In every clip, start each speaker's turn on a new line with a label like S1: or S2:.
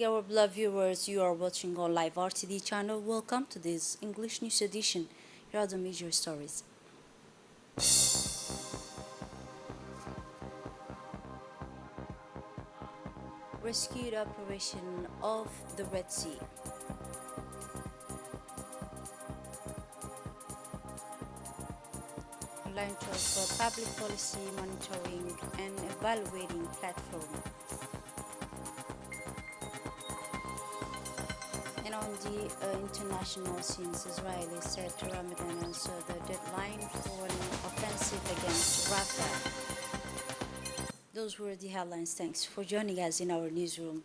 S1: morning, our beloved viewers. You are watching our live RTD channel. Welcome to this English news edition. Here are the major stories. Rescue operation of the Red Sea. Launch of public policy monitoring and evaluating platform. And on the international scenes, Israel said to Ramadan answer the deadline for an offensive against Rafah. Those were the headlines. Thanks for joining us in our newsroom.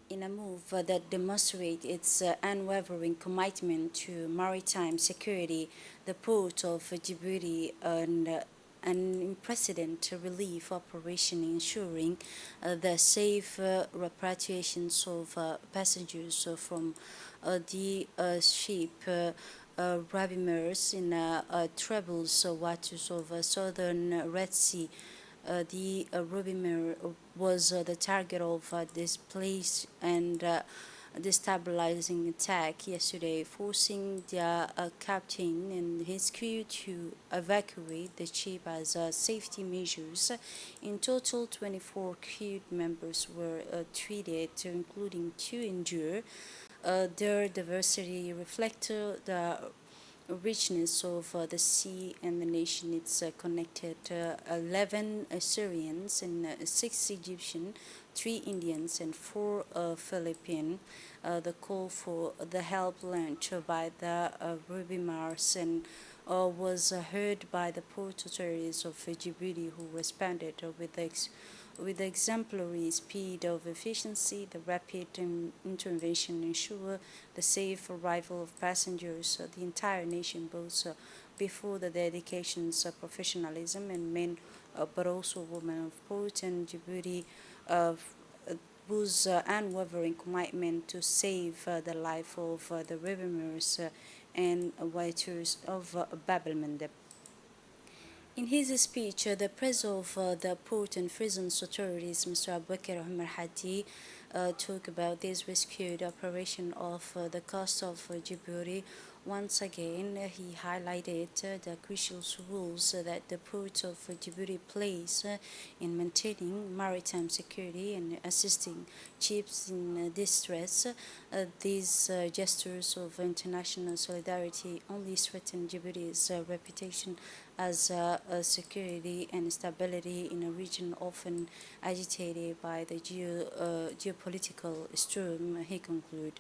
S1: In a move that demonstrates its unwavering commitment to maritime security, the port of Djibouti and an unprecedented relief operation ensuring the safe repatriation of passengers from the ship Rabi Mers in troubled waters of southern Red Sea. The Rubimir was the target of this place and destabilizing attack yesterday, forcing the captain and his crew to evacuate the ship as safety measures. In total, 24 crew members were treated, including 2 injured. Their diversity reflected the richness of the sea and the nation. It's connected 11 Syrians and 6 Egyptian, 3 Indians and 4 Philippine. The call for the help launched by the Ruby Mars and was heard by the port authorities of Djibouti, who responded with exemplary speed of efficiency. The rapid intervention ensure the safe arrival of passengers. The entire nation boasts before the dedications of professionalism and men, but also women of port and Djibouti, whose unwavering commitment to save the life of the revenuers and waiters of Bab el Mandeb. In his speech, the president of the Port and Prisons Authorities, Mr. Abubakar Omar Hadi, talked about this rescue operation of the coast of Djibouti. Once again, he highlighted the crucial roles that the port of Djibouti plays in maintaining maritime security and assisting ships in distress. These gestures of international solidarity only strengthen Djibouti's reputation as security and stability in a region often agitated by the geopolitical storm, he concluded.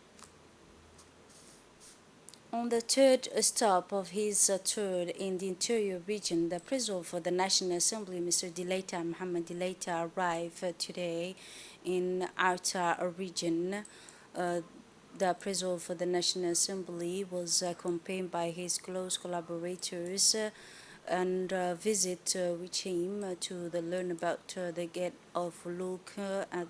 S1: On the third stop of his tour in the interior region, the president of the National Assembly, Mr. Dileita Mohammed Dileita, arrived today in Arta region. The president of the National Assembly was accompanied by his close collaborators and visit which him to learn about the get of look at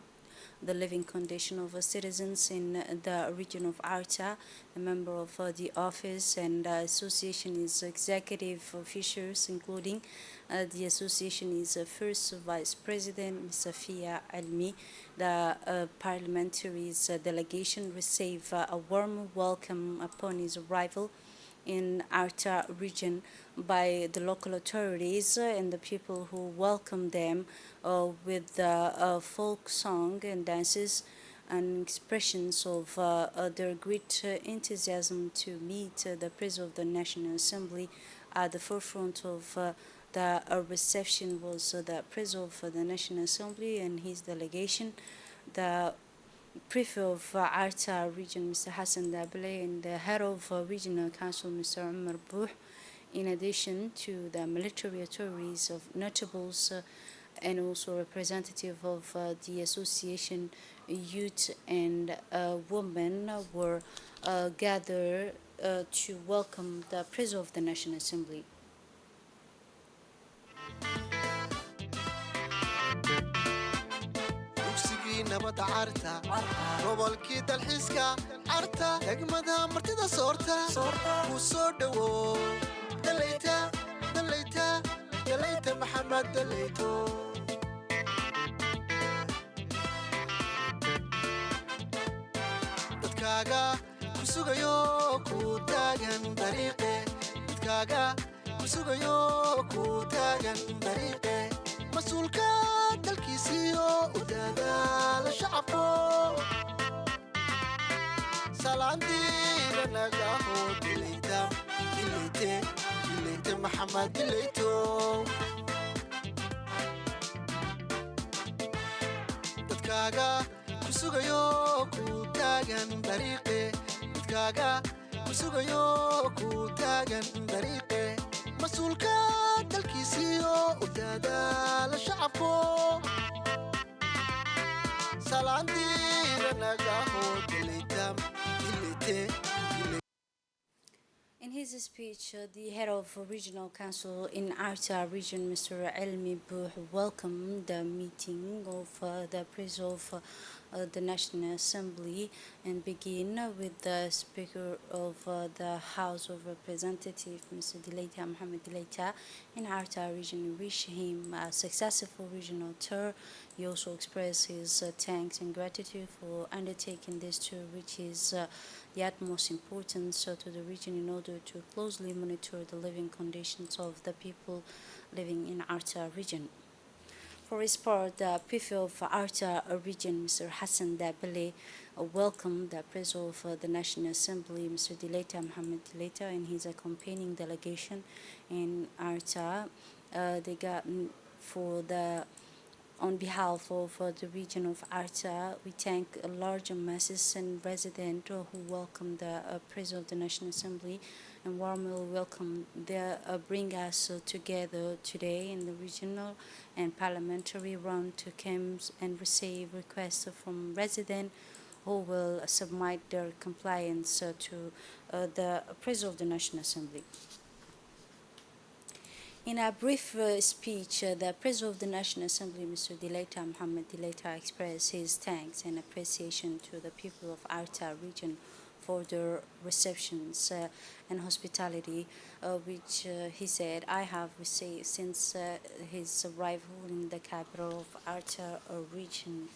S1: the living condition of citizens in the region of Arta. A member of the office and association is executive officials, including the association is first vice president, Ms. Safia Almi. The parliamentaries delegation received a warm welcome upon his arrival in Arta region by the local authorities and the people who welcomed them with folk song and dances and expressions of their great enthusiasm to meet the President of the National Assembly. At the forefront of the reception was the President of the National Assembly and his delegation, the Prefect of Arta region, Mr. Hassan Dabele, and the head of regional council, Mr. Umar Bouh, in addition to the military authorities of notables and also representative of the association youth and women were gathered to welcome the President of the National Assembly.
S2: nabada carta gobolkii dalxiiska carta degmada martida soorta ku soo dhawo dalayta maxamed dalayto dadkaaga ku sugayo ku taagan dariiqe dadkaaga ku sugayo ku taagan dariiqe mas-uulka dalkiisiyo u dadaala shacabko salaantiina nagaho dilayta dilayte maxamed dilayto dadkaaga ku sugayo ku taagan dariiqe dadkaaga ku sugayo ku taagan dariiqe mas-uulka dalkiisiyo u dadaala shacabko salaantiina nagaho dilayta dilayte
S1: In his speech, the head of Regional Council in Arta region, Mr. Elmi Buh, welcomed the meeting of the President of the National Assembly and begin with the Speaker of the House of Representatives, Mr. Dileita Mohamed Dileita, in Arta region. Wish him a successful regional tour. He also expressed his thanks and gratitude for undertaking this tour, which is the utmost importance to the region in order to closely monitor the living conditions of the people living in Arta region. For his part, the Prefect of Arta region, Mr. Hassan Dabele, welcomed the President of the National Assembly, Mr. Dileita Mohamed Dileita, and his accompanying delegation in Arta. They got for the On behalf of the region of Arta, we thank large masses and residents who welcomed the President of the National Assembly and warmly welcome their bring us together today in the regional and parliamentary round to camps and receive requests from residents who will submit their compliance to the President of the National Assembly. In a brief speech, the President of the National Assembly, Mr. Dileita Mohamed Dileita, expressed his thanks and appreciation to the people of Arta region for their receptions and hospitality, which he said I have received since his arrival in the capital of Arta region.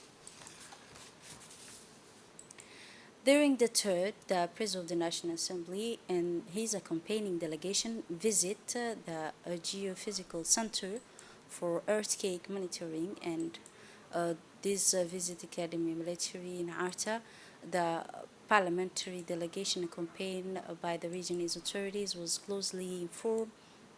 S1: During the third, the President of the National Assembly and his accompanying delegation visit the Geophysical Center for Earthquake Monitoring and this visit Academy Military in Arta. The parliamentary delegation accompanied by the region's authorities was closely informed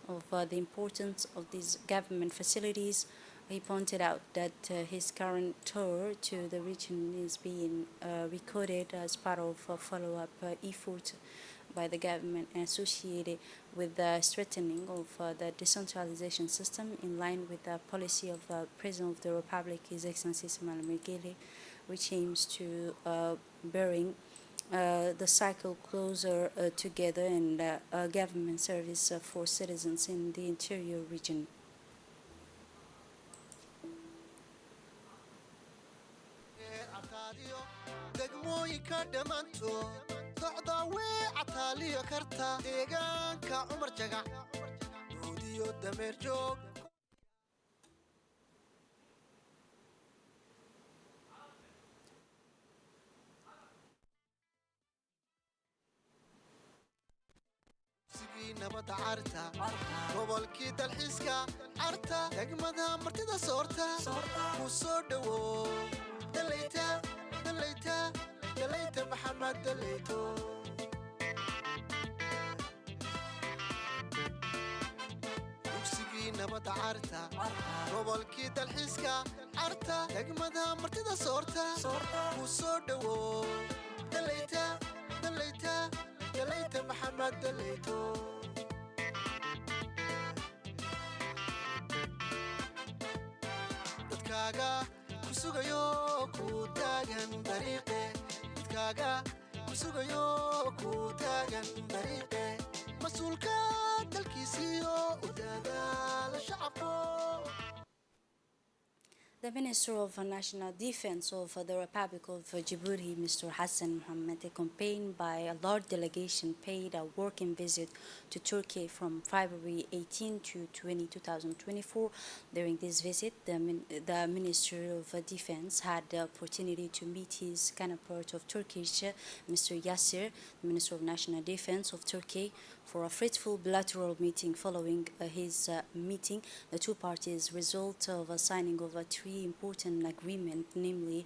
S1: of the importance of these government facilities. He pointed out that his current tour to the region is being recorded as part of a follow-up effort by the government associated with the strengthening of the decentralization system in line with the policy of the President of the Republic, His Excellency Ismail Mergele, which aims to bring the cycle closer together and government service for citizens in the interior region.
S2: degmooyinka dhammaantood socda wee cataaliyo karta deegaanka cumar jagac doodiyo dameer joog sigii nabadda carta gobolkii dalxiiska carta degmada martida soorta ku soo dhowow dalayta maxamed dalayto dugsigii nabadda carta gobolkii dalxiiska carta degmada martida soorta ku soo dhowow dalayta maxamed dalayto dadkaaga ku sugayo ku taagan dariiqe dadkaaga ku sugayo ku taagan dariiqe mas-uulka dalkiisiyo u dadaala shacabko.
S1: The Minister of National Defense of the Republic of Djibouti, Mr. Hassan Mohammed, accompanied by a large delegation, paid a working visit to Turkey from February 18 to 20, 2024. During this visit, the Minister of Defense had the opportunity to meet his counterpart of Turkish, Mr. Yasser, Minister of National Defense of Turkey, for a fruitful bilateral meeting. Following his meeting, the two parties result of a signing of three important agreements, namely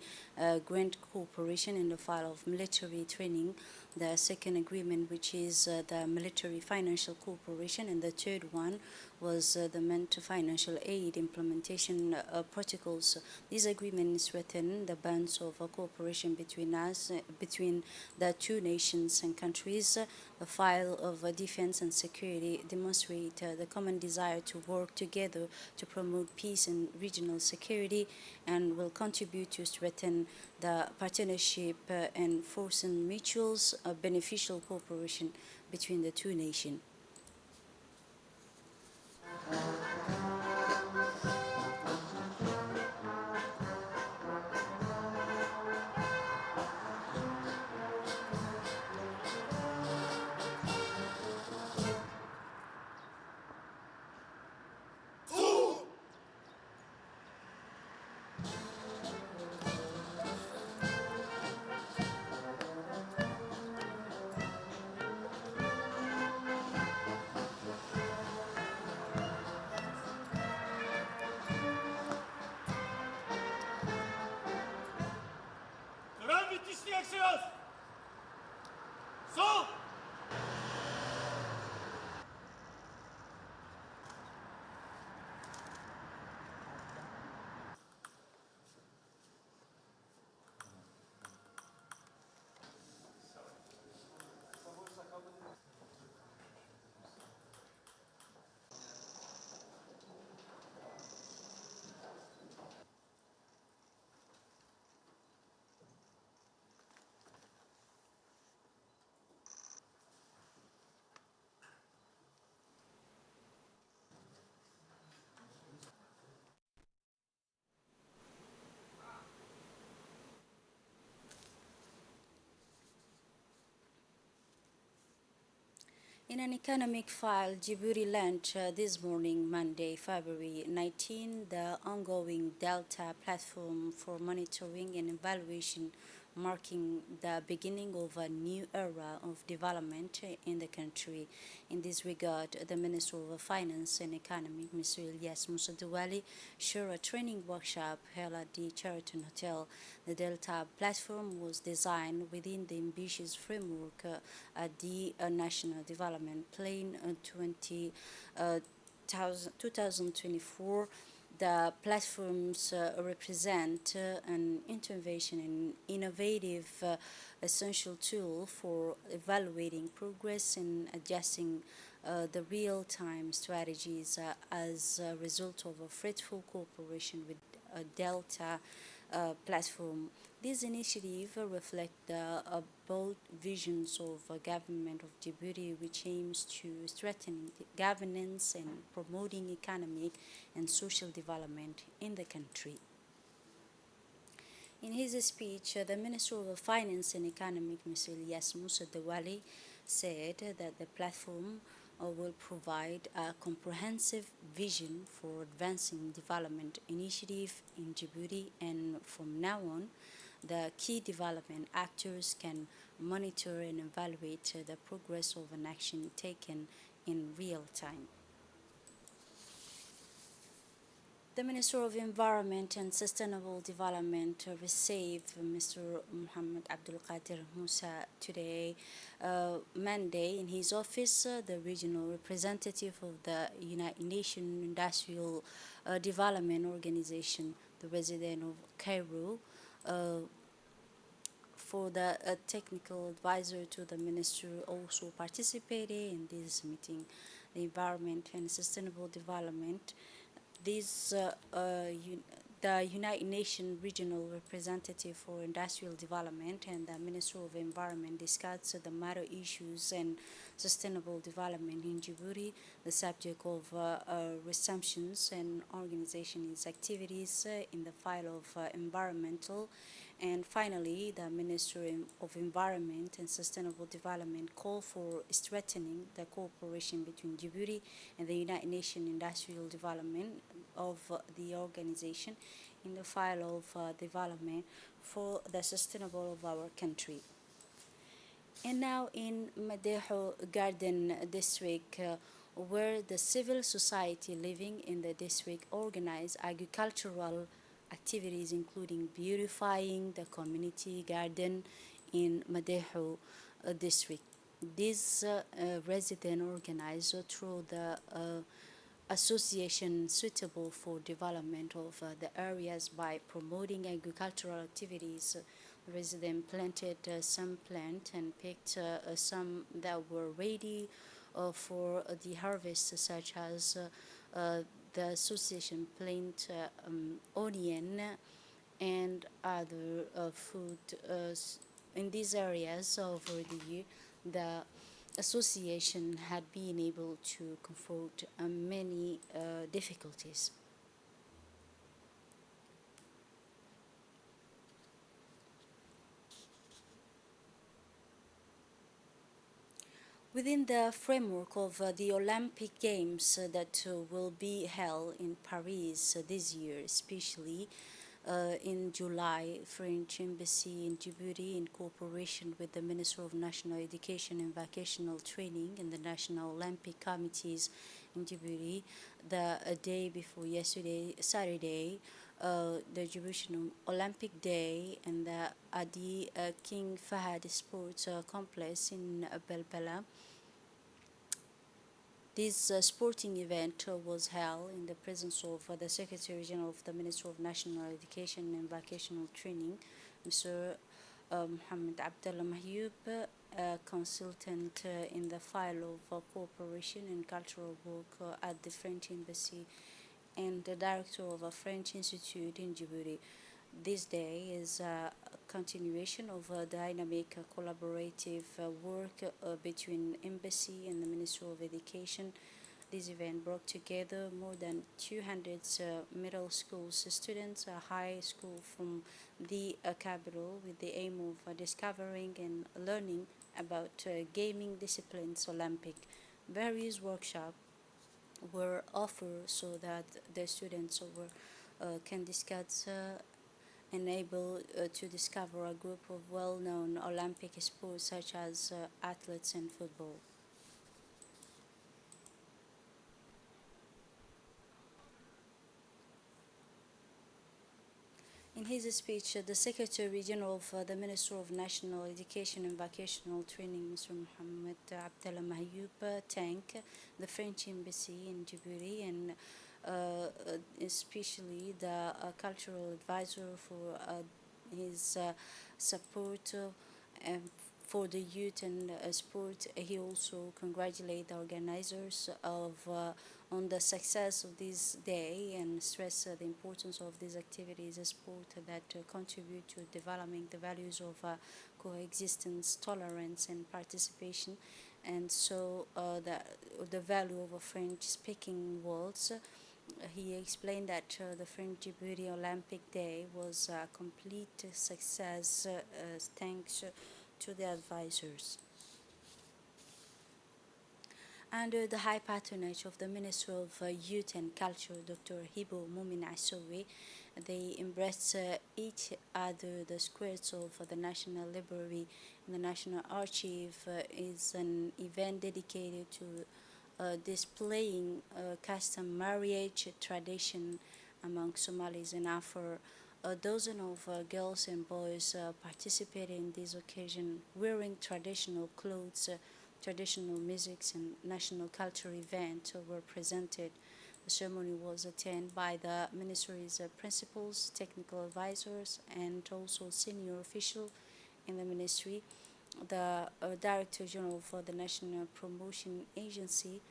S1: grant cooperation in the field of military training, the second agreement, which is the military financial cooperation, and the third one was the meant financial aid implementation protocols. These agreements strengthen the bonds of cooperation between us, between the two nations and countries. The file of defense and security demonstrate the common desire to work together to promote peace and regional security, and will contribute to strengthen the partnership and forcing mutuals beneficial cooperation between the two nations.
S3: Tören bitmişti Excellence. Sol!
S1: In an economic file, Djibouti launched this morning, Monday, February 19, the ongoing Delta platform for monitoring and evaluation, marking the beginning of a new era of development in the country. In this regard, the Minister of Finance and Economy, Mr. Ilyas Musa Douali, shared a training workshop held at the Sheraton Hotel. The Delta platform was designed within the ambitious framework at the National Development Plan 2024. The platforms represent an intervention and innovative essential tool for evaluating progress and adjusting the real-time strategies as a result of a fruitful cooperation with Delta platform. These initiatives reflect the bold visions of government of Djibouti, which aims to strengthen governance and promoting economic and social development in the country. In his speech, the Minister of Finance and Economic, Mr. Ilyas Musa Douali, said that the platform will provide a comprehensive vision for advancing development initiative in Djibouti, and from now on, the key development actors can monitor and evaluate the progress of an action taken in real time. The Minister of Environment and Sustainable Development received Mr. Mohammed Abdul Qadir Musa today, Monday, in his office, the regional representative of the United Nations Industrial Development Organization, the resident of Cairo, for the technical advisor to the minister also participated in this meeting. The Environment and Sustainable Development, the United Nations Regional Representative for Industrial Development and the Minister of Environment discussed the matter issues and sustainable development in Djibouti. The subject of resumptions and organization its activities in the file of environmental. And finally, the Minister of Environment and Sustainable Development called for strengthening the cooperation between Djibouti and the United Nations Industrial Development of the organization in the file of development for the sustainable of our country. And now in Madejo Garden District, where the civil society living in the district organize agricultural activities including beautifying the community garden in Madejo district. This resident organized through the association suitable for development of the areas by promoting agricultural activities. Residents planted some plant and picked some that were ready for the harvest, such as the association plant onion and other food in these areas over the year. The association had been able to confront many difficulties. Within the framework of the Olympic Games that will be held in Paris this year, especially in July, French Embassy in Djibouti, in cooperation with the Minister of National Education and Vocational Training and the National Olympic Committees in Djibouti, the day before yesterday, Saturday, the Djiboutian Olympic Day and the Adi King Fahad Sports Complex in Belbela. This sporting event was held in the presence of the Secretary General of the Ministry of National Education and Vocational Training, Mr. Mohammed Abdallah Mahyoub, a consultant in the file of cooperation and cultural work at the French Embassy, and the director of a French institute in Djibouti. This day is a continuation of a dynamic collaborative work between Embassy and the Ministry of Education. This event brought together more than 200 middle school students, a high school from the capital, with the aim of discovering and learning about gaming disciplines Olympic. Various workshops were offered so that the students can discuss and able to discover a group of well-known Olympic sports such as athletes and football. In his speech, the Secretary General of the Minister of National Education and Vocational Training, Mr. Mohammed Abdallah Mahyoub, thanked the French Embassy in Djibouti and especially the cultural advisor for his support for the youth and sport. He also congratulated the organizers of on the success of this day and stressed the importance of these activities as sport that contribute to developing the values of coexistence, tolerance, and participation, and so the value of a French-speaking world. He explained that the French Djibouti Olympic Day was a complete success thanks to the advisors. Under the high patronage of the Minister of Youth and Culture, Dr. Hibo Mumin Asowe, they embraced each other. The squares of the National Library and the National Archive is an event dedicated to displaying custom marriage tradition among Somalis and Afar. A dozen of girls and boys participated in this occasion wearing traditional clothes. Traditional musics and national cultural events were presented. The ceremony was attended by the ministry's principals, technical advisors, and also senior officials in the ministry. The Director General for the National Promotion Agency,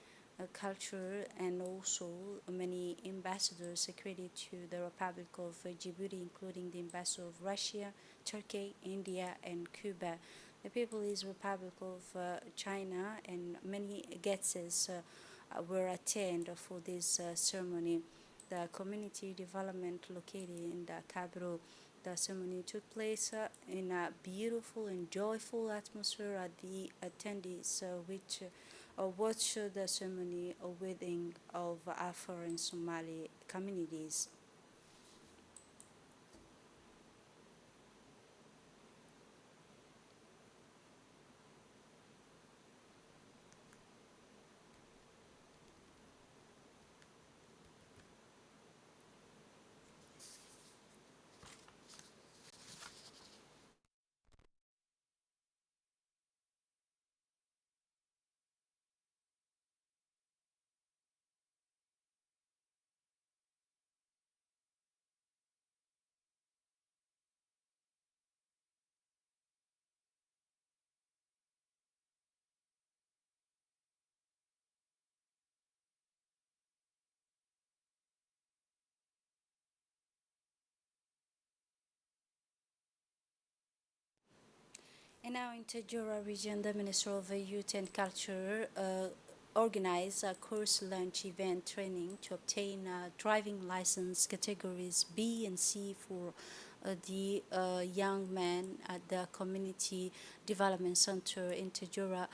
S1: culture, and also many ambassadors accredited to the Republic of Djibouti, including the ambassador of Russia, Turkey, India, and Cuba. The People's Republic of China, and many guests were attended for this ceremony. The community development located in the capital. The ceremony took place in a beautiful and joyful atmosphere at the attendees, which watched the ceremony wedding of Afar and Somali communities. And now in Tajura region, the Minister of Youth and Culture organized a course launch event training to obtain driving license categories B and C for the young men at the Community Development Center in Tajura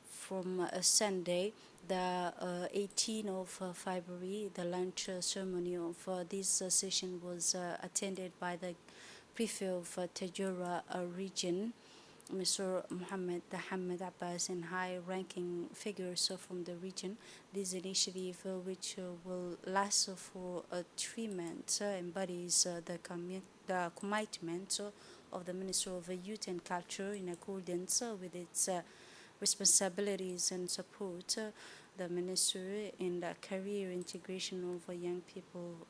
S1: from Sunday, the 18th of February. The launch ceremony of this session was attended by the Prefect of Tajura region, Mr. Mohammed Hamid Abbas, and high-ranking figures from the region. This initiative, which will last for 3 months, embodies the commitment of the Minister of Youth and Culture in accordance with its responsibilities and support the ministry in the career integration of young people,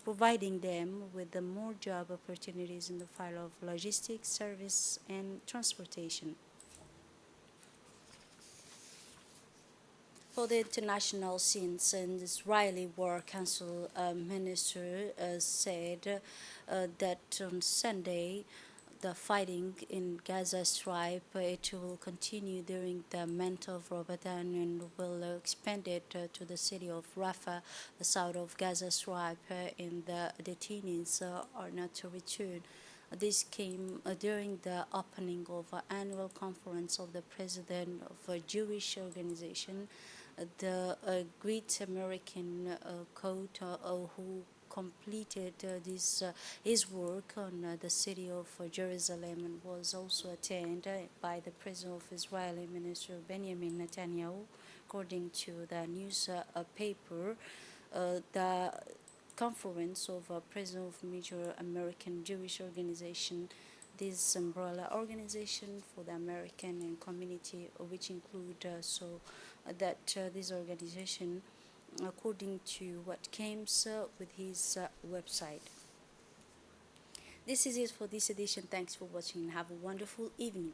S1: providing them with the more job opportunities in the field of logistics, service, and transportation. For the international scenes, an Israeli War Council minister said that on Sunday, the fighting in Gaza Strip it will continue during the month of Ramadan and will expand it to the city of Rafah, the south of Gaza Strip, and the detainees are not to return. This came during the opening of an annual conference of the president of a Jewish organization, the Great American Court, who completed his work on the city of Jerusalem, and was also attended by the President of Israeli Minister Benjamin Netanyahu, according to the newspaper. The conference of President of major American Jewish organization, this umbrella organization for the American and community, which include that this organization, according to what came with his website. This is it for this edition. Thanks for watching and have a wonderful evening.